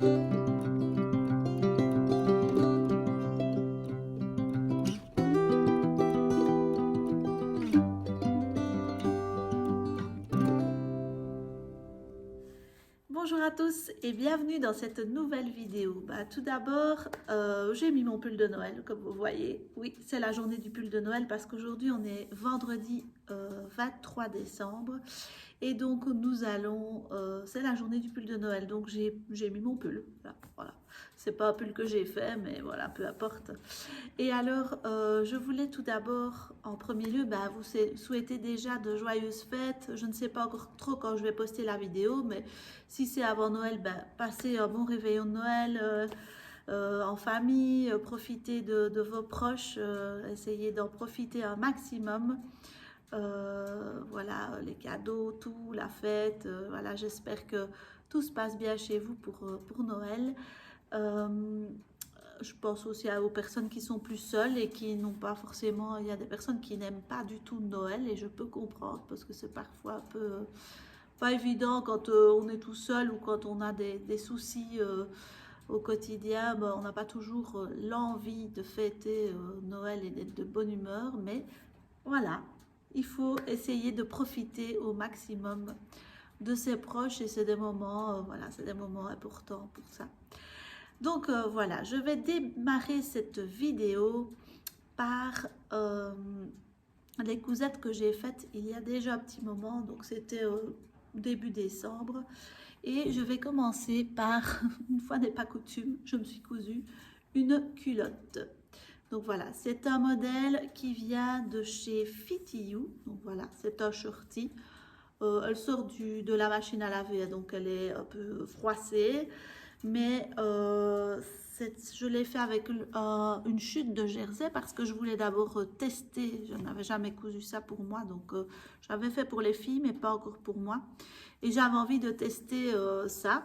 Bonjour à tous et bienvenue dans cette nouvelle vidéo. Tout d'abord, j'ai mis mon pull de Noël, comme vous voyez. Oui, c'est la journée du pull de Noël parce qu'aujourd'hui on est vendredi 23 décembre et donc nous allons, c'est la journée du pull de Noël, donc j'ai mis mon pull. Là, voilà. C'est pas un pull que j'ai fait, mais voilà, peu importe. Et alors, je voulais tout d'abord, en premier lieu, vous souhaiter déjà de joyeuses fêtes. Je ne sais pas encore trop quand je vais poster la vidéo, mais si c'est avant Noël, passez un bon réveillon de Noël en famille, profitez de vos proches, essayez d'en profiter un maximum. Voilà, les cadeaux, tout, la fête. Voilà, j'espère que tout se passe bien chez vous pour Noël. Euh, je pense aussi aux personnes qui sont plus seules et qui n'ont pas forcément. Il y a des personnes qui n'aiment pas du tout Noël et je peux comprendre parce que c'est parfois un peu pas évident quand on est tout seul ou quand on a des soucis au quotidien. On n'a pas toujours l'envie de fêter Noël et d'être de bonne humeur, mais voilà, il faut essayer de profiter au maximum de ses proches et c'est des moments, voilà, c'est des moments importants pour ça. Donc voilà, je vais démarrer cette vidéo par les cousettes que j'ai faites il y a déjà un petit moment, donc c'était début décembre. Et je vais commencer par, une fois n'est pas coutume, je me suis cousu une culotte. Donc voilà, c'est un modèle qui vient de chez Fit You. Donc voilà, c'est un shorty. Elle sort de la machine à laver, donc elle est un peu froissée. Mais je l'ai fait avec une chute de jersey parce que je voulais d'abord tester. Je n'avais jamais cousu ça pour moi, donc j'avais fait pour les filles, mais pas encore pour moi. Et j'avais envie de tester ça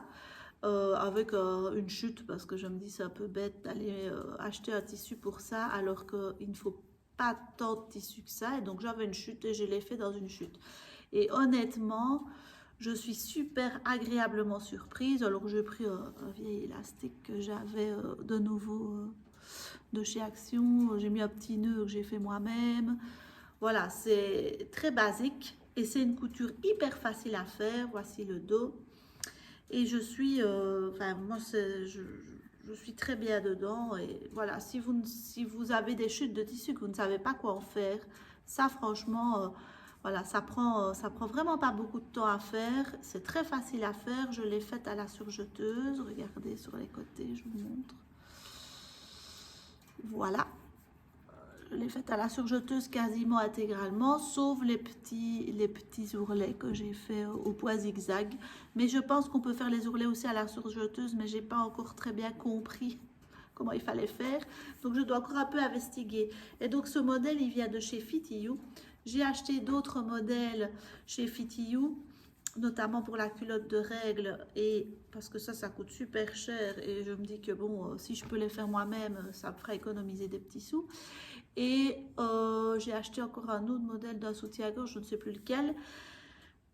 avec une chute parce que je me dis c'est un peu bête d'aller acheter un tissu pour ça alors qu'il ne faut pas tant de tissu que ça. Et donc j'avais une chute et je l'ai fait dans une chute. Et honnêtement, je suis super agréablement surprise. Alors j'ai pris un vieil élastique que j'avais de nouveau de chez Action. J'ai mis un petit nœud que j'ai fait moi-même. Voilà, c'est très basique et c'est une couture hyper facile à faire. Voici le dos. Et je suis, enfin moi je suis très bien dedans. Et voilà, si vous avez des chutes de tissu que vous ne savez pas quoi en faire, ça franchement, voilà, ça prend vraiment pas beaucoup de temps à faire. C'est très facile à faire. Je l'ai faite à la surjeteuse. Regardez sur les côtés, je vous montre. Voilà. Je l'ai faite à la surjeteuse quasiment intégralement, sauf les petits ourlets que j'ai fait au poids zigzag. Mais je pense qu'on peut faire les ourlets aussi à la surjeteuse, mais j'ai pas encore très bien compris comment il fallait faire. Donc je dois encore un peu investiguer. Et donc ce modèle, il vient de chez Fit You. J'ai acheté d'autres modèles chez Fit You, notamment pour la culotte de règles, et parce que ça coûte super cher. Et je me dis que bon, si je peux les faire moi-même, ça me fera économiser des petits sous. Et j'ai acheté encore un autre modèle d'un soutien-gorge, je ne sais plus lequel.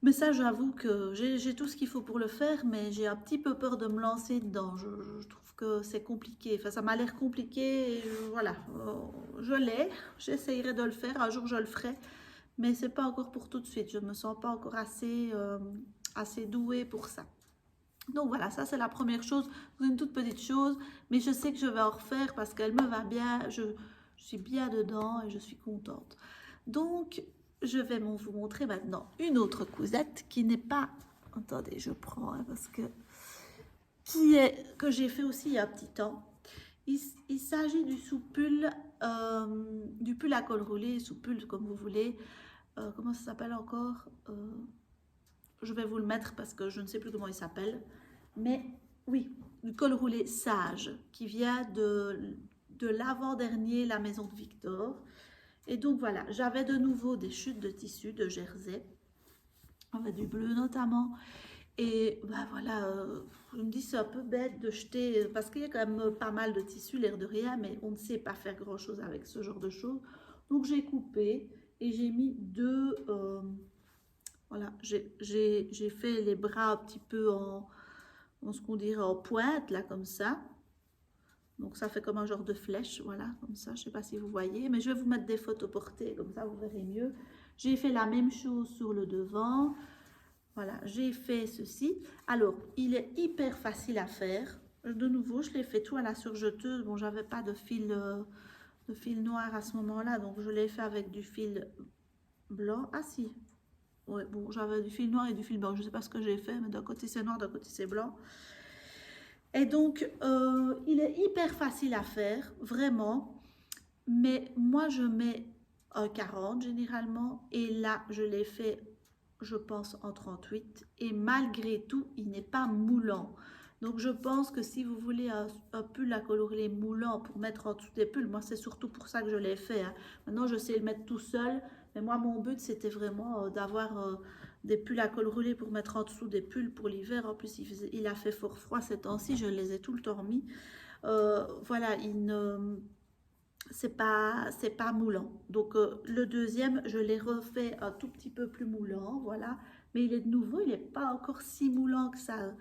Mais ça, j'avoue que j'ai tout ce qu'il faut pour le faire, mais j'ai un petit peu peur de me lancer dedans. Je trouve que c'est compliqué. Enfin, ça m'a l'air compliqué. Et voilà, je l'ai. J'essayerai de le faire. Un jour, je le ferai. Mais c'est pas encore pour tout de suite. Je ne me sens pas encore assez douée pour ça. Donc voilà, ça c'est la première chose. C'est une toute petite chose, mais je sais que je vais en refaire parce qu'elle me va bien. Je suis bien dedans et je suis contente. Donc, je vais vous montrer maintenant une autre cousette qui n'est pas... Attendez, je prends parce que... que j'ai fait aussi il y a un petit temps. Il s'agit du sous-pull, du pull à col roulé, sous-pull comme vous voulez. Comment ça s'appelle encore je vais vous le mettre parce que je ne sais plus comment il s'appelle. Mais oui, du col roulé sage qui vient de l'avant-dernier La Maison de Victor. Et donc voilà, j'avais de nouveau des chutes de tissu de jersey, avec du bleu notamment. Et voilà, je me dis c'est un peu bête de jeter, parce qu'il y a quand même pas mal de tissu, l'air de rien, mais on ne sait pas faire grand chose avec ce genre de choses. Donc j'ai coupé et j'ai mis voilà, j'ai fait les bras un petit peu ce qu'on dirait en pointe, là, comme ça. Donc ça fait comme un genre de flèche, voilà, comme ça. Je ne sais pas si vous voyez, mais je vais vous mettre des photos portées, comme ça vous verrez mieux. J'ai fait la même chose sur le devant. Voilà, j'ai fait ceci. Alors, il est hyper facile à faire. De nouveau, je l'ai fait tout à la surjeteuse. Bon, j'avais pas de fil noir à ce moment-là, donc je l'ai fait avec du fil blanc. Ah si, ouais, bon, j'avais du fil noir et du fil blanc. Je sais pas ce que j'ai fait, mais d'un côté c'est noir, d'un côté c'est blanc. Et donc, il est hyper facile à faire, vraiment. Mais moi, je mets un 40 généralement. Et là, je l'ai fait, je pense, en 38. Et malgré tout, il n'est pas moulant. Donc, je pense que si vous voulez un pull à coloris moulant pour mettre en dessous des pulls, moi, c'est surtout pour ça que je l'ai fait, hein. Maintenant, je sais le mettre tout seul. Mais moi, mon but, c'était vraiment d'avoir des pulls à col roulé pour mettre en dessous des pulls pour l'hiver. En plus, il a fait fort froid ces temps-ci. Je les ai tout le temps mis. Voilà, c'est pas moulant. Donc, le deuxième, je l'ai refait un tout petit peu plus moulant. Voilà. Mais il est de nouveau, il n'est pas encore si moulant que ça.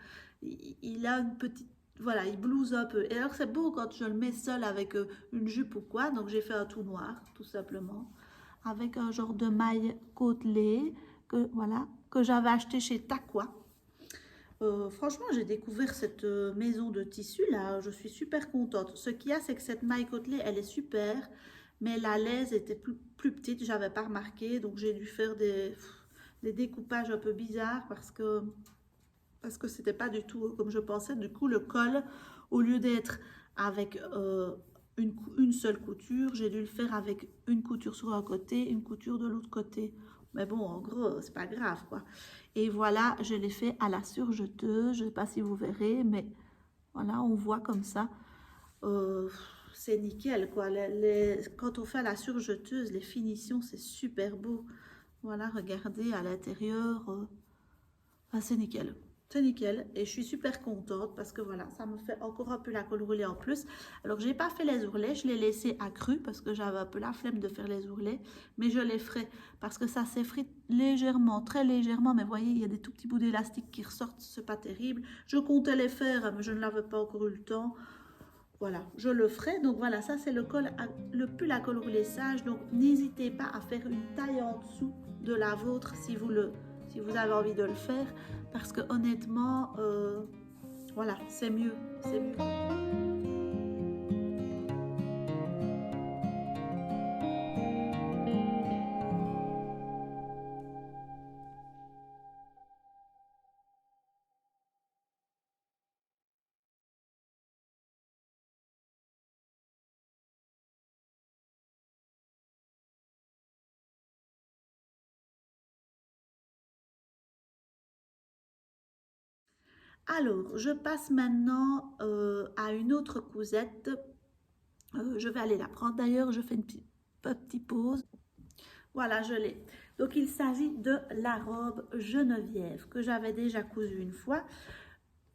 Il a une petite... Voilà, il blouse un peu. Et alors, c'est beau quand je le mets seul avec une jupe ou quoi. Donc, j'ai fait un tout noir, tout simplement. Avec un genre de maille côtelée voilà, que j'avais acheté chez Taqua. Franchement, j'ai découvert cette maison de tissu là, je suis super contente. Ce qu'il y a, c'est que cette maille côtelée, elle est super, mais la laise était plus petite, j'avais pas remarqué, donc j'ai dû faire des découpages un peu bizarres parce que c'était pas du tout comme je pensais. Du coup, le col, au lieu d'être avec une seule couture, j'ai dû le faire avec une couture sur un côté, une couture de l'autre côté. Mais bon, en gros, c'est pas grave, quoi. Et voilà, je l'ai fait à la surjeteuse. Je ne sais pas si vous verrez, mais voilà, on voit comme ça. C'est nickel, quoi. Quand on fait à la surjeteuse, les finitions, c'est super beau. Voilà, regardez à l'intérieur. C'est nickel. C'est nickel. Et je suis super contente parce que voilà, ça me fait encore un peu la colle roulée en plus. Alors, j'ai pas fait les ourlets. Je l'ai laissé accru parce que j'avais un peu la flemme de faire les ourlets. Mais je les ferai parce que ça s'effrite légèrement, très légèrement. Mais vous voyez, il y a des tout petits bouts d'élastique qui ressortent. C'est pas terrible. Je comptais les faire, mais je ne l'avais pas encore eu le temps. Voilà, je le ferai. Donc voilà, ça c'est le pull à col roulé sage. Donc n'hésitez pas à faire une taille en dessous de la vôtre si vous avez envie de le faire. Parce que honnêtement, voilà, c'est mieux. C'est mieux. Alors, je passe maintenant à une autre cousette. Je vais aller la prendre. D'ailleurs, je fais une petite pause. Voilà, je l'ai. Donc, il s'agit de la robe Geneviève que j'avais déjà cousue une fois.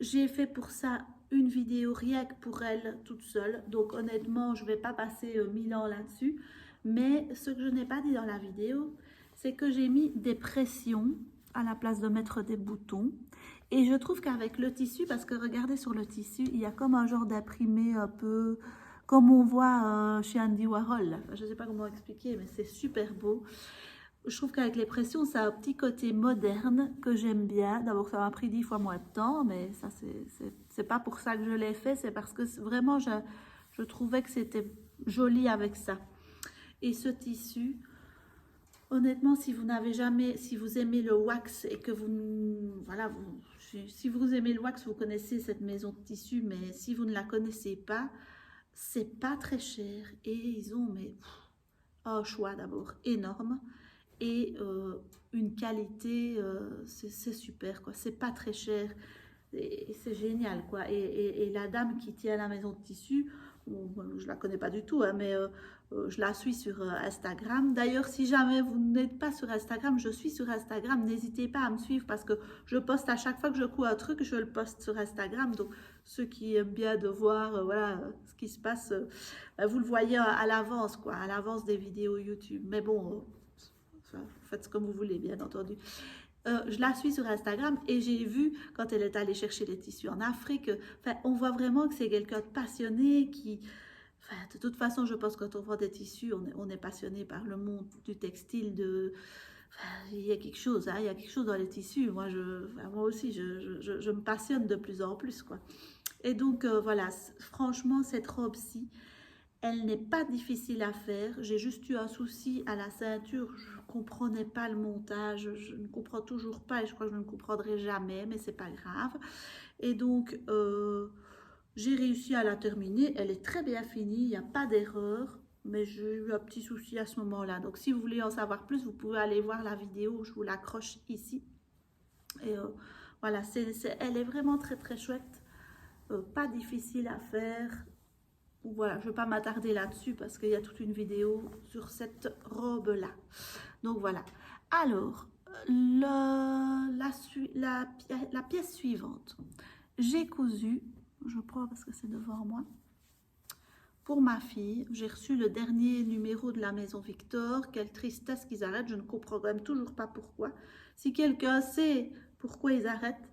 J'ai fait pour ça une vidéo rien que pour elle toute seule. Donc, honnêtement, je ne vais pas passer 1000 ans là-dessus. Mais ce que je n'ai pas dit dans la vidéo, c'est que j'ai mis des pressions à la place de mettre des boutons. Et je trouve qu'avec le tissu, parce que regardez sur le tissu, il y a comme un genre d'imprimé un peu comme on voit chez Andy Warhol. Je ne sais pas comment expliquer, mais c'est super beau. Je trouve qu'avec les pressions, ça a un petit côté moderne que j'aime bien. D'abord, ça m'a pris 10 fois moins de temps, mais ça, c'est pas pour ça que je l'ai fait. C'est parce que vraiment, je trouvais que c'était joli avec ça. Et ce tissu, honnêtement, si vous n'avez jamais, si vous aimez le wax et que voilà, si vous aimez le wax, vous connaissez cette maison de tissu, mais si vous ne la connaissez pas, c'est pas très cher et ils ont un choix d'abord énorme et une qualité, c'est super quoi, c'est pas très cher et c'est génial quoi. Et la dame qui tient la maison de tissu, bon, je la connais pas du tout, hein, mais je la suis sur Instagram. D'ailleurs, si jamais vous n'êtes pas sur Instagram, je suis sur Instagram. N'hésitez pas à me suivre parce que je poste à chaque fois que je couds un truc, je le poste sur Instagram. Donc, ceux qui aiment bien de voir voilà, ce qui se passe, vous le voyez à l'avance, quoi, à l'avance des vidéos YouTube. Mais bon, faites comme vous voulez, bien entendu. Je la suis sur Instagram et j'ai vu quand elle est allée chercher les tissus en Afrique. Enfin, on voit vraiment que c'est quelqu'un de passionné qui... Enfin, de toute façon, je pense que quand on voit des tissus, on est passionné par le monde du textile, de... Enfin, il y a quelque chose, hein, il y a quelque chose dans les tissus. Moi aussi, je me passionne de plus en plus, quoi. Et donc, voilà, franchement, cette robe-ci, elle n'est pas difficile à faire. J'ai juste eu un souci à la ceinture. Je ne comprenais pas le montage. Je ne comprends toujours pas et je crois que je ne comprendrai jamais, mais c'est pas grave. Et donc, j'ai réussi à la terminer. Elle est très bien finie. Il n'y a pas d'erreur. Mais j'ai eu un petit souci à ce moment-là. Donc, si vous voulez en savoir plus, vous pouvez aller voir la vidéo. Je vous l'accroche ici. Et voilà, elle est vraiment très très chouette. Pas difficile à faire. Voilà, je ne vais pas m'attarder là-dessus parce qu'il y a toute une vidéo sur cette robe-là. Donc voilà. Alors, la pièce suivante. J'ai cousu, je crois parce que c'est devant moi, pour ma fille. J'ai reçu le dernier numéro de la Maison Victor. Quelle tristesse qu'ils arrêtent. Je ne comprends même toujours pas pourquoi. Si quelqu'un sait pourquoi ils arrêtent,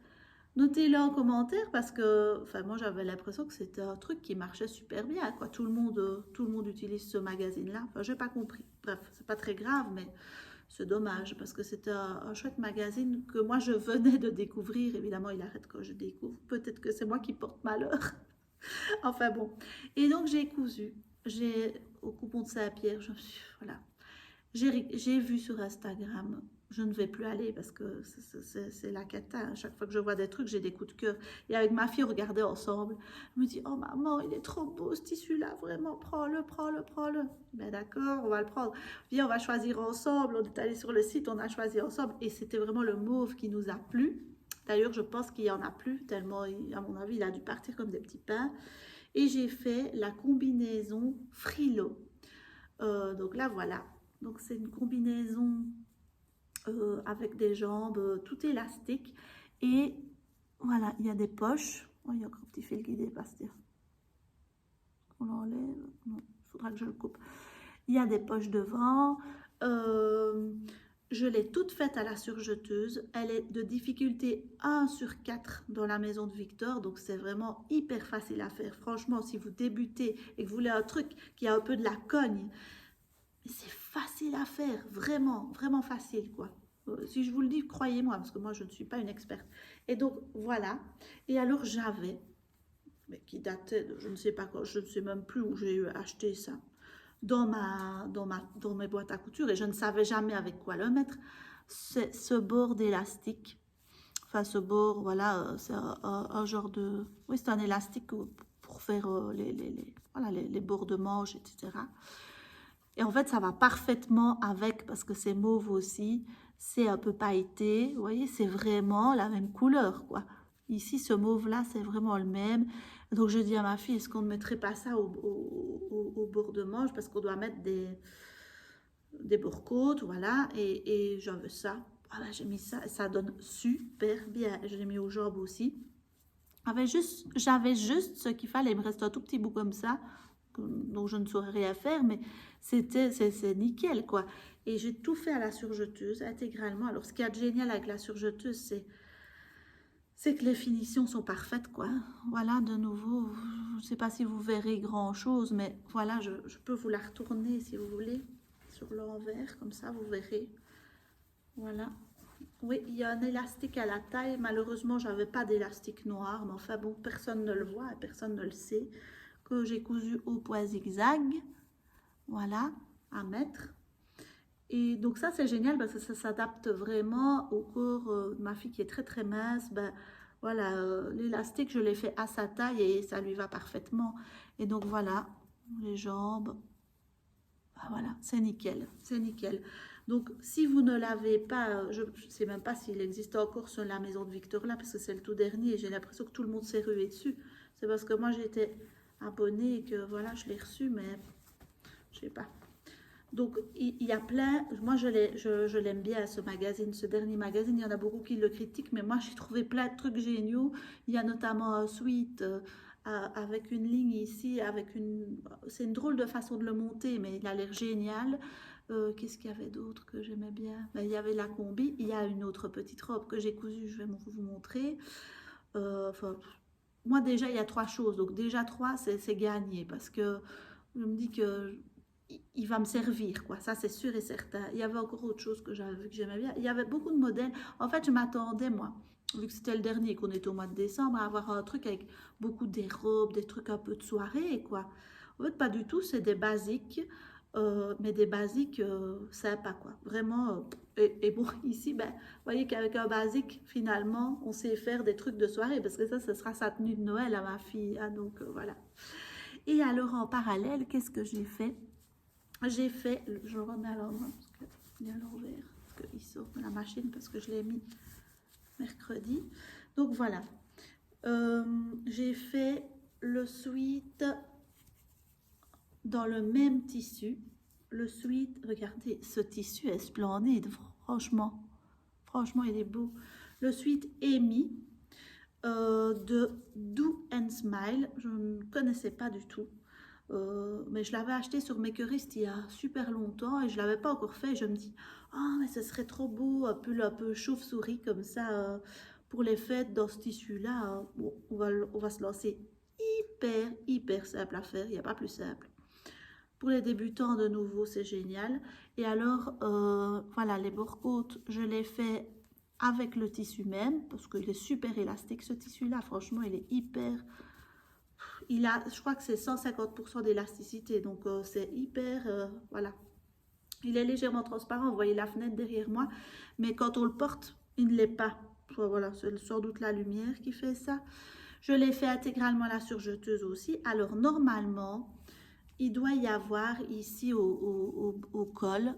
notez-le en commentaire parce que, enfin, moi j'avais l'impression que c'était un truc qui marchait super bien, quoi. Tout le monde utilise ce magazine-là. Enfin, j'ai pas compris. Bref, c'est pas très grave, mais c'est dommage parce que c'était un chouette magazine que moi je venais de découvrir. Évidemment, il arrête quand je découvre. Peut-être que c'est moi qui porte malheur. Enfin bon. Et donc j'ai cousu. Au coupon de Saint-Pierre, voilà. J'ai vu sur Instagram, je ne vais plus aller parce que c'est la cata. À chaque fois que je vois des trucs, j'ai des coups de cœur. Et avec ma fille, on regardait ensemble. Elle me dit, oh maman, il est trop beau ce tissu-là, vraiment, prends-le, prends-le, prends-le. Ben d'accord, on va le prendre. Viens, on va choisir ensemble. On est allé sur le site, on a choisi ensemble. Et c'était vraiment le mauve qui nous a plu. D'ailleurs, je pense qu'il n'y en a plus, tellement, à mon avis, il a dû partir comme des petits pains. Et j'ai fait la combinaison Frilo. Donc là, voilà. Donc c'est une combinaison avec des jambes tout élastique. Et voilà, il y a des poches. Oh, il y a encore un petit fil qui dépasse. On l'enlève. Non, il faudra que je le coupe. Il y a des poches devant. Je l'ai toute faite à la surjeteuse. Elle est de difficulté 1 sur 4 dans la Maison de Victor. Donc c'est vraiment hyper facile à faire. Franchement, si vous débutez et que vous voulez un truc qui a un peu de la cogne, c'est facile à faire, vraiment, vraiment facile, quoi. Si je vous le dis, croyez-moi, parce que moi, je ne suis pas une experte. Et donc, voilà. Et alors, j'avais, mais qui datait de je ne sais pas quoi, je ne sais même plus où j'ai acheté ça, dans mes boîtes à couture, et je ne savais jamais avec quoi le mettre, c'est ce bord d'élastique. Enfin, ce bord, voilà, c'est un genre de... Oui, c'est un élastique pour faire voilà, les bords de manches, etc. Et en fait, ça va parfaitement avec, parce que c'est mauve aussi, c'est un peu pailleté, vous voyez, c'est vraiment la même couleur, quoi. Ici, ce mauve-là, c'est vraiment le même. Donc, je dis à ma fille, est-ce qu'on ne mettrait pas ça au bord de manche, parce qu'on doit mettre des bords-côtes, voilà, et j'en veux ça. Voilà, j'ai mis ça, ça donne super bien. Je l'ai mis aux jambes aussi. J'avais juste ce qu'il fallait, il me reste un tout petit bout comme ça, donc je ne saurais rien faire, mais c'est nickel, quoi. Et j'ai tout fait à la surjeteuse, intégralement. Alors, ce qui est génial avec la surjeteuse, c'est que les finitions sont parfaites, quoi. Voilà, de nouveau, je ne sais pas si vous verrez grand-chose, mais voilà, je peux vous la retourner, si vous voulez, sur l'envers, comme ça, vous verrez. Voilà. Oui, il y a un élastique à la taille. Malheureusement, j'avais pas d'élastique noir, mais enfin bon, personne ne le voit et personne ne le sait. Que j'ai cousu au point zigzag, voilà, à mettre. Et donc ça, c'est génial parce que ça s'adapte vraiment au corps de ma fille qui est très très mince. Ben voilà, l'élastique, je l'ai fait à sa taille et ça lui va parfaitement. Et donc voilà, les jambes, ben voilà, c'est nickel, c'est nickel. Donc, si vous ne l'avez pas, je ne sais même pas s'il existe encore sur la Maison de Victor là, parce que c'est le tout dernier. J'ai l'impression que tout le monde s'est rué dessus. C'est parce que moi, j'étais abonnée et que voilà, je l'ai reçu, mais je sais pas. Donc, il y a plein. Moi, je l'aime bien, ce magazine, ce dernier magazine. Il y en a beaucoup qui le critiquent, mais moi, j'ai trouvé plein de trucs géniaux. Il y a notamment un suite avec une ligne ici, c'est une drôle de façon de le monter, mais il a l'air génial. Qu'est-ce qu'il y avait d'autre que j'aimais bien? Ben, il y avait la combi. Il y a une autre petite robe que j'ai cousue, je vais vous montrer. Enfin, moi déjà, il y a 3 choses. Donc déjà 3, c'est gagné parce que je me dis que il va me servir, quoi. Ça, c'est sûr et certain. Il y avait encore autre chose que j'avais vu que j'aimais bien. Il y avait beaucoup de modèles. En fait, je m'attendais, moi, vu que c'était le dernier, qu'on était au mois de décembre, à avoir un truc avec beaucoup des robes, des trucs un peu de soirée, quoi. En fait, pas du tout. C'est des basiques, mais des basiques sympas, quoi. Vraiment. Et bon, ici, ben, vous voyez qu'avec un basique, finalement, on sait faire des trucs de soirée, parce que ça, ce sera sa tenue de Noël à ma fille. Hein, donc, voilà. Et alors, en parallèle, qu'est-ce que j'ai fait? J'ai fait, je le remets à l'endroit parce qu'il est à l'envers, parce qu'il sort de la machine parce que je l'ai mis mercredi. Donc voilà, j'ai fait le sweat dans le même tissu. Le sweat, regardez, ce tissu est splendide, franchement. Franchement, il est beau. Le sweat Amy de Do and Smile, je ne connaissais pas du tout. Mais je l'avais acheté sur Makerist il y a super longtemps et je ne l'avais pas encore fait. Je me dis, ah, mais ce serait trop beau, un peu chauve-souris comme ça pour les fêtes dans ce tissu-là. Bon, on va se lancer hyper simple à faire. Il n'y a pas plus simple. Pour les débutants, de nouveau, c'est génial. Et alors, voilà, les bords hautes, je les fais avec le tissu même parce qu'il est super élastique ce tissu-là. Franchement, il est hyper. Il a, je crois que c'est 150% d'élasticité, donc c'est hyper, voilà. Il est légèrement transparent, vous voyez la fenêtre derrière moi, mais quand on le porte, il ne l'est pas. Voilà, c'est sans doute la lumière qui fait ça. Je l'ai fait intégralement à la surjeteuse aussi. Alors normalement, il doit y avoir ici au col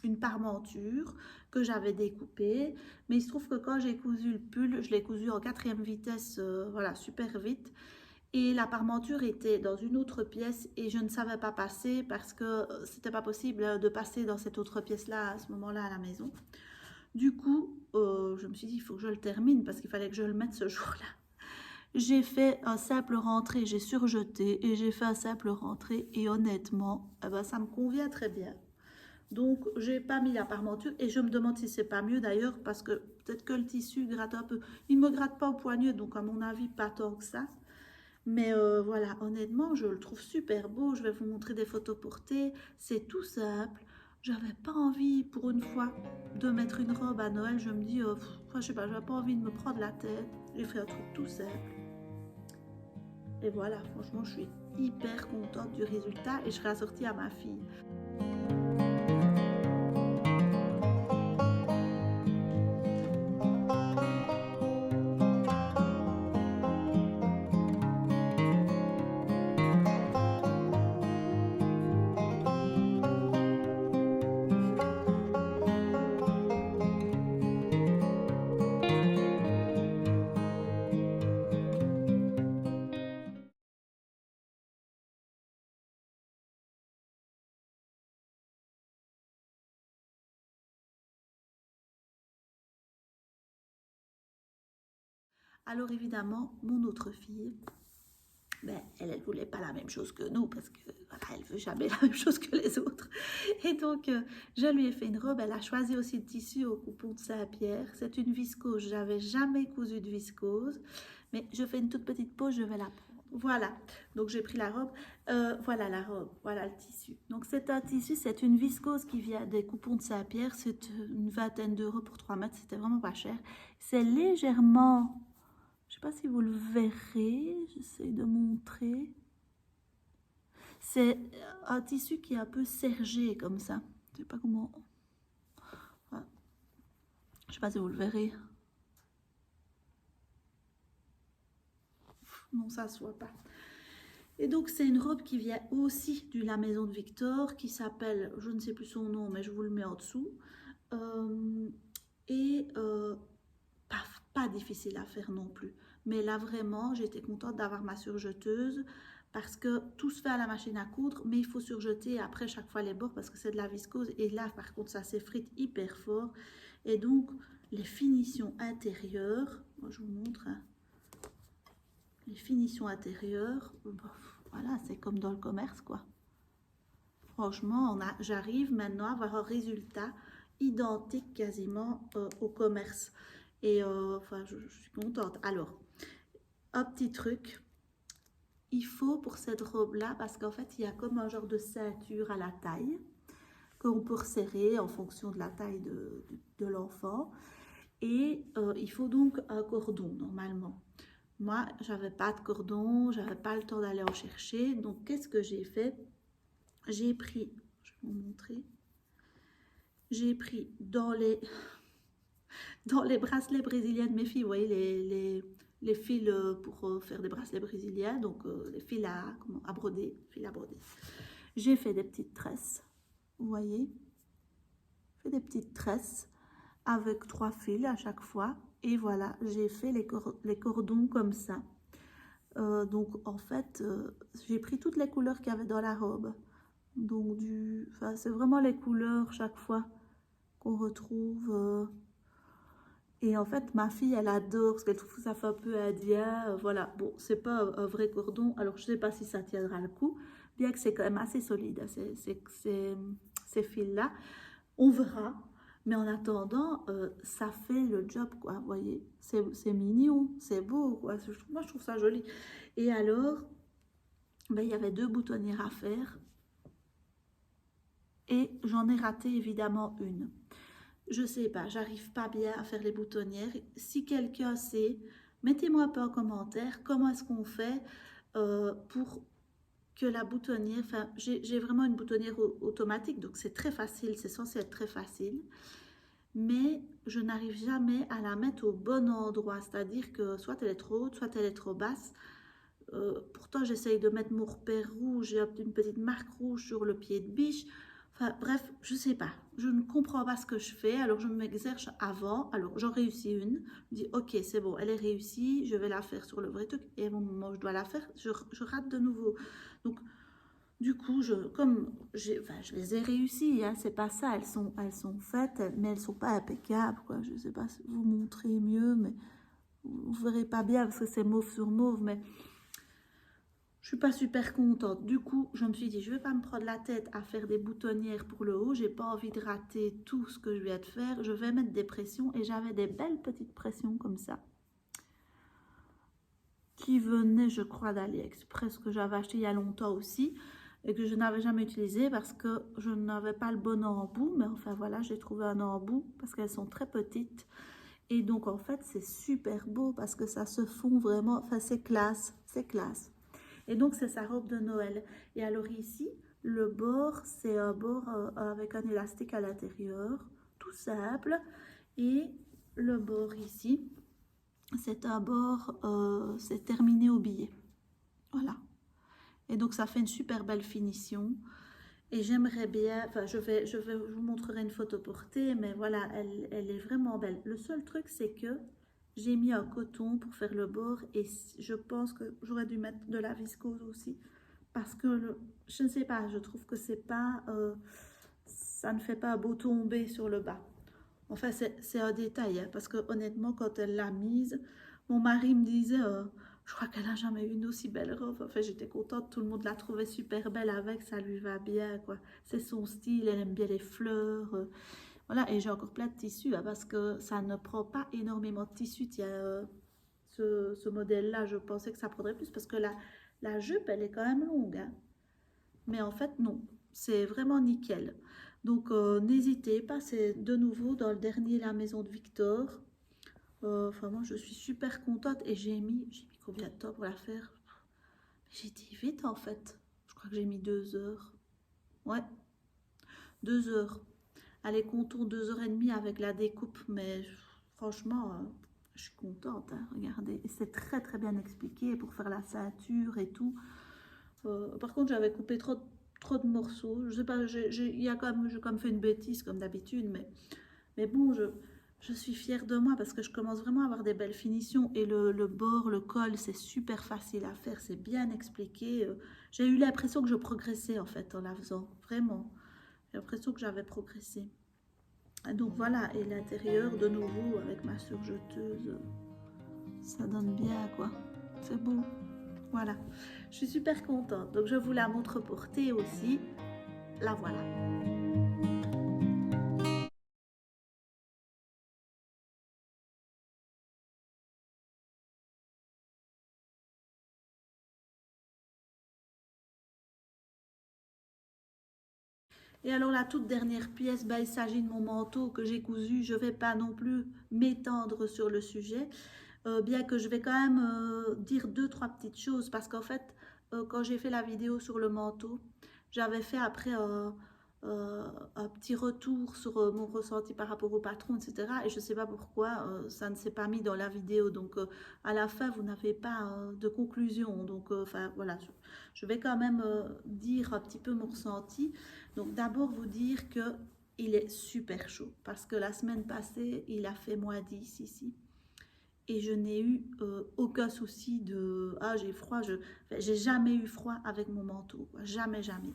une parmenture que j'avais découpée, mais il se trouve que quand j'ai cousu le pull, je l'ai cousu en 4e vitesse, voilà, super vite, et la parmenture était dans une autre pièce et je ne savais pas passer parce que c'était pas possible de passer dans cette autre pièce là à ce moment là à la maison. Du coup je me suis dit il faut que je le termine parce qu'il fallait que je le mette ce jour là. J'ai fait un simple rentré, j'ai surjeté et j'ai fait un simple rentré et honnêtement eh ben, ça me convient très bien. Donc, j'ai pas mis la parmenture et je me demande si c'est pas mieux d'ailleurs parce que peut-être que le tissu gratte un peu. Il me gratte pas au poignet, donc à mon avis, pas tant que ça. Mais voilà, honnêtement, je le trouve super beau. Je vais vous montrer des photos portées. C'est tout simple. J'avais pas envie, pour une fois, de mettre une robe à Noël. Je me dis, je sais pas, j'avais pas envie de me prendre la tête. J'ai fait un truc tout simple. Et voilà, franchement, je suis hyper contente du résultat et je serai assortie à ma fille. Alors évidemment, mon autre fille, ben, elle ne voulait pas la même chose que nous parce que voilà, elle veut jamais la même chose que les autres. Et donc, je lui ai fait une robe. Elle a choisi aussi le tissu au coupon de Saint-Pierre. C'est une viscose. Je n'avais jamais cousu de viscose. Mais je fais une toute petite pause, je vais la prendre. Voilà, donc j'ai pris la robe. Voilà la robe, voilà le tissu. Donc c'est un tissu, c'est une viscose qui vient des coupons de Saint-Pierre. C'est une vingtaine d'euros pour 3 mètres, c'était vraiment pas cher. C'est légèrement... Je ne sais pas si vous le verrez, j'essaie de montrer. C'est un tissu qui est un peu sergé comme ça. Je ne sais pas comment... Voilà. Je ne sais pas si vous le verrez. Non, ça ne se voit pas. Et donc, c'est une robe qui vient aussi de la maison de Victor, qui s'appelle, je ne sais plus son nom, mais je vous le mets en dessous. Pas difficile à faire non plus. Mais là, vraiment, j'étais contente d'avoir ma surjeteuse parce que tout se fait à la machine à coudre, mais il faut surjeter après chaque fois les bords parce que c'est de la viscose. Et là, par contre, ça s'effrite hyper fort. Et donc, les finitions intérieures, moi, je vous montre, hein, les finitions intérieures, voilà, c'est comme dans le commerce, quoi. franchement, j'arrive maintenant à avoir un résultat identique quasiment au commerce. Et enfin, je suis contente. Alors, un petit truc, il faut pour cette robe-là, parce qu'en fait, il y a comme un genre de ceinture à la taille qu'on peut resserrer en fonction de la taille de l'enfant. Et il faut donc un cordon normalement. Moi, j'avais pas de cordon, j'avais pas le temps d'aller en chercher. Donc, qu'est-ce que j'ai fait? J'ai pris, je vais vous montrer, j'ai pris dans les bracelets brésiliens de mes filles, vous voyez, les fils pour faire des bracelets brésiliens, donc les fils à broder, fils à broder. J'ai fait des petites tresses, vous voyez, fait des petites tresses avec 3 fils à chaque fois. Et voilà, j'ai fait les cordons comme ça. Donc en fait, j'ai pris toutes les couleurs qu'il y avait dans la robe. Donc c'est vraiment les couleurs chaque fois qu'on retrouve. Et en fait, ma fille, elle adore parce qu'elle trouve que ça fait un peu indien. Voilà, bon, c'est pas un vrai cordon. Alors, je sais pas si ça tiendra le coup, bien que c'est quand même assez solide, hein, ces fils-là. On verra. Mais en attendant, ça fait le job, quoi. Vous voyez, c'est mignon, c'est beau, quoi. Moi, je trouve ça joli. Et alors, ben, il y avait 2 boutonnières à faire. Et j'en ai raté évidemment une. Je sais pas, j'arrive pas bien à faire les boutonnières. Si quelqu'un sait, mettez-moi un peu en commentaire comment est-ce qu'on fait pour que la boutonnière, enfin, j'ai vraiment une boutonnière automatique, donc c'est très facile, c'est censé être très facile, mais je n'arrive jamais à la mettre au bon endroit, c'est-à-dire que soit elle est trop haute, soit elle est trop basse. Pourtant, j'essaye de mettre mon repère rouge, j'ai une petite marque rouge sur le pied de biche. Enfin, bref, je sais pas. Je ne comprends pas ce que je fais. Alors, je m'exerce avant. Alors, j'en réussis une. Je dis, ok, c'est bon, elle est réussie. Je vais la faire sur le vrai truc. Et au moment où je dois la faire, je rate de nouveau. Donc, du coup, je les ai réussies. Hein, c'est pas ça. Elles sont faites, mais elles sont pas impeccables. Quoi. Je sais pas si vous montrez mieux, mais vous verrez pas bien parce que c'est mauve sur mauve. Mais je suis pas super contente. Du coup, je me suis dit, je vais pas me prendre la tête à faire des boutonnières pour le haut. J'ai pas envie de rater tout ce que je viens de faire. Je vais mettre des pressions et j'avais des belles petites pressions comme ça qui venaient, je crois, d'AliExpress que j'avais acheté il y a longtemps aussi et que je n'avais jamais utilisé parce que je n'avais pas le bon embout. Mais enfin voilà, j'ai trouvé un embout parce qu'elles sont très petites. Et donc en fait, c'est super beau parce que ça se fond vraiment. Enfin, c'est classe, c'est classe. Et donc, c'est sa robe de Noël. Et alors ici, le bord, c'est un bord avec un élastique à l'intérieur, tout simple. Et le bord ici, c'est un bord, c'est terminé au billet. Voilà. Et donc, ça fait une super belle finition. Et j'aimerais bien, enfin, je vous montrerai une photo portée, mais voilà, elle est vraiment belle. Le seul truc, c'est que j'ai mis un coton pour faire le bord et je pense que j'aurais dû mettre de la viscose aussi parce que je ne sais pas, je trouve que c'est pas, ça ne fait pas un beau tombé sur le bas. Enfin, c'est un détail, hein, parce que honnêtement, quand elle l'a mise, mon mari me disait, je crois qu'elle n'a jamais eu une aussi belle robe. Enfin, j'étais contente, tout le monde la trouvait super belle avec, ça lui va bien, quoi. C'est son style, elle aime bien les fleurs. Voilà, et j'ai encore plein de tissus, hein, parce que ça ne prend pas énormément de tissu. Tiens, ce modèle-là, je pensais que ça prendrait plus, parce que la jupe, elle est quand même longue, hein. Mais en fait, non, c'est vraiment nickel. Donc, n'hésitez pas, c'est de nouveau dans le dernier La Maison de Victor. Enfin, moi, je suis super contente et j'ai mis combien de temps pour la faire? J'ai dit vite, en fait. Je crois que j'ai mis 2 heures. Ouais, 2 heures. Allez, comptons 2 heures et demie avec la découpe, mais franchement, je suis contente, hein, regardez. Et c'est très, très bien expliqué pour faire la ceinture et tout. Par contre, j'avais coupé trop de morceaux. Je sais pas, j'ai quand même fait une bêtise comme d'habitude, mais bon, je suis fière de moi parce que je commence vraiment à avoir des belles finitions et le bord, le col, c'est super facile à faire, c'est bien expliqué. J'ai eu l'impression que je progressais en fait en la faisant, vraiment. J'ai l'impression que j'avais progressé. Et donc voilà, et l'intérieur de nouveau avec ma surjeteuse, ça donne bien quoi, c'est beau. Voilà, je suis super contente. Donc je vous la montre portée aussi. la voilà. Et alors la toute dernière pièce, ben, il s'agit de mon manteau que j'ai cousu. Je ne vais pas non plus m'étendre sur le sujet, bien que je vais quand même dire deux, trois petites choses, parce qu'en fait, quand j'ai fait la vidéo sur le manteau, j'avais fait après un petit retour sur mon ressenti par rapport au patron, etc. Et je ne sais pas pourquoi ça ne s'est pas mis dans la vidéo. Donc à la fin, vous n'avez pas de conclusion. Donc enfin voilà, je vais quand même dire un petit peu mon ressenti. Donc d'abord vous dire que il est super chaud parce que la semaine passée, il a fait -10 ici et je n'ai eu aucun souci de ah j'ai froid, j'ai jamais eu froid avec mon manteau, quoi. Jamais, jamais.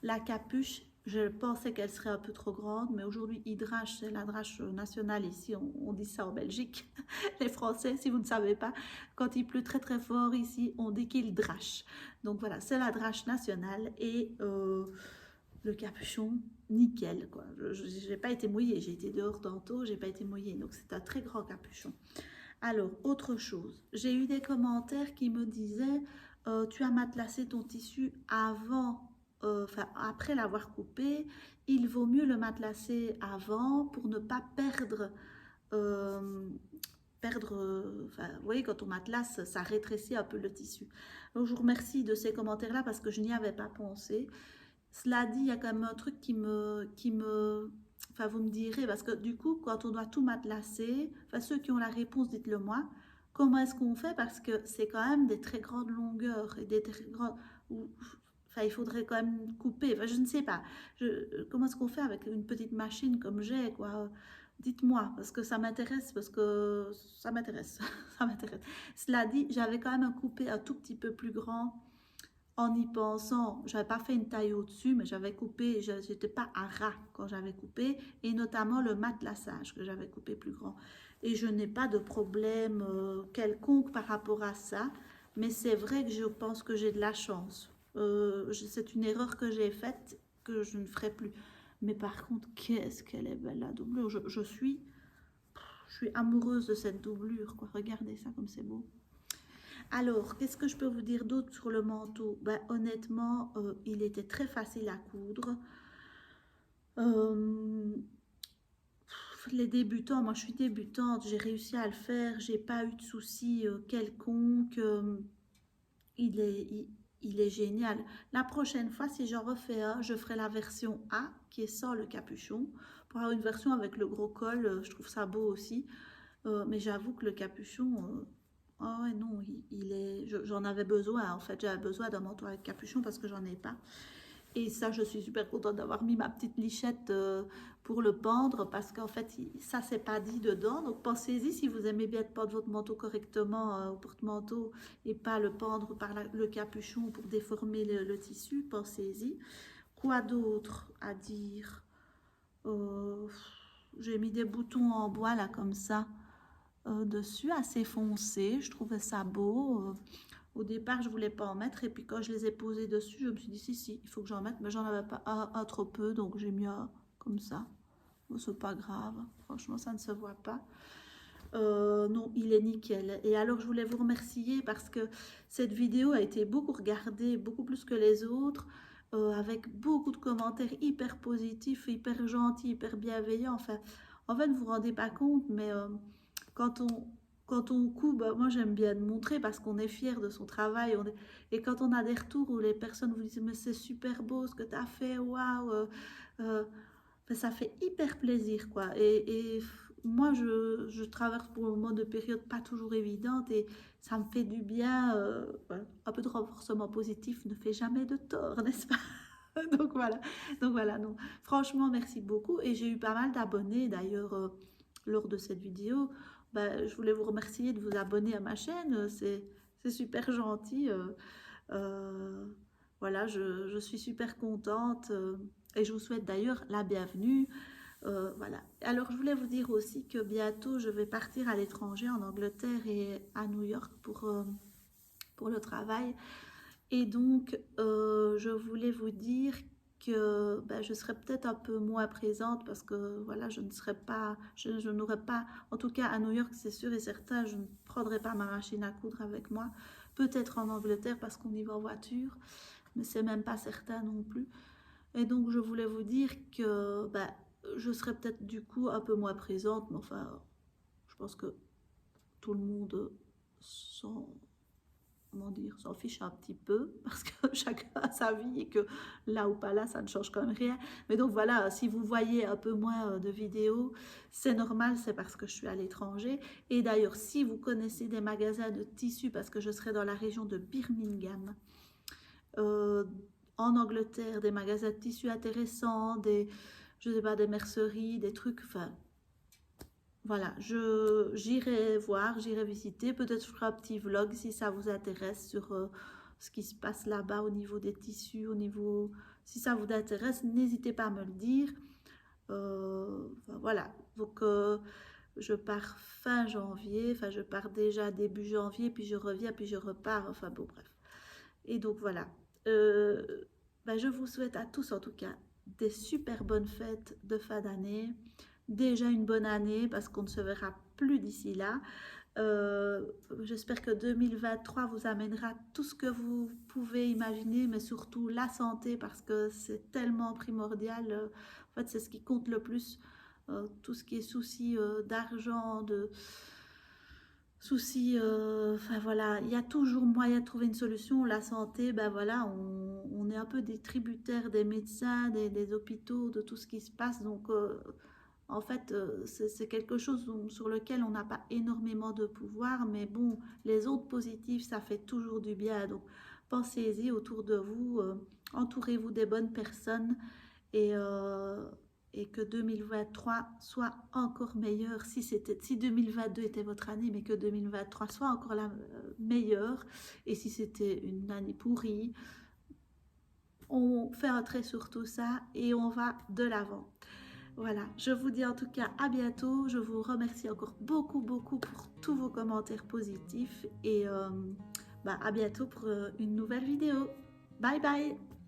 La capuche, je pensais qu'elle serait un peu trop grande, mais aujourd'hui, Hydrache, c'est la drache nationale ici, on dit ça en Belgique. Les Français, si vous ne savez pas, quand il pleut très très fort ici, on dit qu'il drache. Donc voilà, c'est la drache nationale et le capuchon, nickel, quoi. Je n'ai pas été mouillée, j'ai été dehors tantôt, j'ai pas été mouillée, donc c'est un très grand capuchon. Alors, autre chose, j'ai eu des commentaires qui me disaient tu as matelassé ton tissu avant, enfin après l'avoir coupé, il vaut mieux le matelasser avant pour ne pas perdre, euh, enfin, vous voyez, quand on matelasse, ça rétrécit un peu le tissu. Donc, je vous remercie de ces commentaires-là parce que je n'y avais pas pensé. Cela dit, il y a quand même un truc enfin vous me direz, parce que du coup, quand on doit tout matelasser, enfin ceux qui ont la réponse, dites-le moi, comment est-ce qu'on fait? Parce que c'est quand même des très grandes longueurs et des très grandes, enfin il faudrait quand même couper, enfin je ne sais pas, comment est-ce qu'on fait avec une petite machine comme j'ai, quoi? Dites-moi, parce que ça m'intéresse, parce que ça m'intéresse, ça m'intéresse. Cela dit, j'avais quand même coupé un tout petit peu plus grand en y pensant, j'avais pas fait une taille au-dessus, mais j'avais coupé, j'étais pas à ras quand j'avais coupé, et notamment le matelassage que j'avais coupé plus grand. Et je n'ai pas de problème quelconque par rapport à ça, mais c'est vrai que je pense que j'ai de la chance. C'est une erreur que j'ai faite que je ne ferai plus. Mais par contre, qu'est-ce qu'elle est belle la doublure. Je suis amoureuse de cette doublure, quoi. Regardez ça comme c'est beau. Alors, qu'est-ce que je peux vous dire d'autre sur le manteau? Ben, honnêtement, il était très facile à coudre. Euh, les débutants, moi je suis débutante, j'ai réussi à le faire, j'ai pas eu de soucis quelconques. Il est, il, il est génial. La prochaine fois, si j'en refais un, je ferai la version A qui est sans le capuchon. Pour avoir une version avec le gros col, je trouve ça beau aussi. Mais j'avoue que le capuchon, ah ouais, non, j'en avais besoin en fait. J'avais besoin d'un manteau avec capuchon parce que j'en ai pas. Et ça, je suis super contente d'avoir mis ma petite lichette pour le pendre parce qu'en fait, ça, c'est pas dit dedans. Donc, pensez-y si vous aimez bien pendre votre manteau correctement au porte-manteau et pas le pendre par le capuchon pour déformer le tissu. Pensez-y. Quoi d'autre à dire? Euh, j'ai mis des boutons en bois là comme ça dessus, assez foncé. Je trouvais ça beau. Au départ, je voulais pas en mettre et puis quand je les ai posés dessus, je me suis dit si, il faut que j'en mette, mais j'en avais pas un trop peu, donc j'ai mis un comme ça. Bon, c'est pas grave, franchement, ça ne se voit pas. Non, il est nickel. Et alors, je voulais vous remercier parce que cette vidéo a été beaucoup regardée, beaucoup plus que les autres, avec beaucoup de commentaires hyper positifs, hyper gentils, hyper bienveillants. Enfin, en fait, vous vous rendez pas compte, mais quand on, quand on coupe, bah, moi j'aime bien le montrer parce qu'on est fier de son travail. Et quand on a des retours où les personnes vous disent mais c'est super beau ce que tu as fait, waouh, euh, ben, ça fait hyper plaisir quoi. Et moi je traverse pour le moment de périodes pas toujours évidentes et ça me fait du bien. Voilà. Un peu de renforcement positif ne fait jamais de tort, n'est-ce pas? Donc voilà, non. Franchement, merci beaucoup. Et j'ai eu pas mal d'abonnés d'ailleurs lors de cette vidéo. Ben, je voulais vous remercier de vous abonner à ma chaîne. C'est super gentil. Euh, voilà, je suis super contente et je vous souhaite d'ailleurs la bienvenue. Voilà. Alors, je voulais vous dire aussi que bientôt, je vais partir à l'étranger, en Angleterre et à New York pour le travail. Et donc, je voulais vous dire que ben, je serai peut-être un peu moins présente parce que voilà, je ne serai pas, je n'aurai pas, en tout cas à New York, c'est sûr et certain, je ne prendrai pas ma machine à coudre avec moi. Peut-être en Angleterre parce qu'on y va en voiture, mais c'est même pas certain non plus. Et donc je voulais vous dire que ben, je serai peut-être du coup un peu moins présente, mais enfin, je pense que tout le monde s'en comment dire, s'en fiche un petit peu parce que chacun a sa vie et que là ou pas là, ça ne change quand même rien. Mais donc voilà, si vous voyez un peu moins de vidéos, c'est normal, c'est parce que je suis à l'étranger. Et d'ailleurs, si vous connaissez des magasins de tissus, parce que je serai dans la région de Birmingham, euh, en Angleterre, des magasins de tissus intéressants, je sais pas, des merceries, des trucs, enfin, voilà, j'irai voir, j'irai visiter. Peut-être je ferai un petit vlog si ça vous intéresse sur ce qui se passe là-bas au niveau des tissus, au niveau... Si ça vous intéresse, n'hésitez pas à me le dire. Enfin, voilà, donc je pars fin janvier, enfin je pars déjà début janvier, puis je reviens, puis je repars, enfin bon bref. Et donc voilà, Euh, ben, je vous souhaite à tous en tout cas des super bonnes fêtes de fin d'année, déjà une bonne année parce qu'on ne se verra plus d'ici là. Euh, J'espère que 2023 vous amènera tout ce que vous pouvez imaginer, mais surtout la santé parce que c'est tellement primordial. En fait, c'est ce qui compte le plus. Tout ce qui est souci d'argent, de soucis, enfin voilà, il y a toujours moyen de trouver une solution. La santé, ben voilà, on est un peu des tributaires des médecins, des hôpitaux, de tout ce qui se passe. Donc, en fait, c'est quelque chose sur lequel on n'a pas énormément de pouvoir, mais bon, les autres positifs, ça fait toujours du bien. Donc, pensez-y autour de vous, entourez-vous des bonnes personnes et, et que 2023 soit encore meilleur. Si 2022 était votre année, mais que 2023 soit encore la meilleure. Et si c'était une année pourrie, on fait un trait sur tout ça et on va de l'avant. Voilà, je vous dis en tout cas à bientôt. Je vous remercie encore beaucoup, beaucoup pour tous vos commentaires positifs et à bientôt pour une nouvelle vidéo. Bye bye!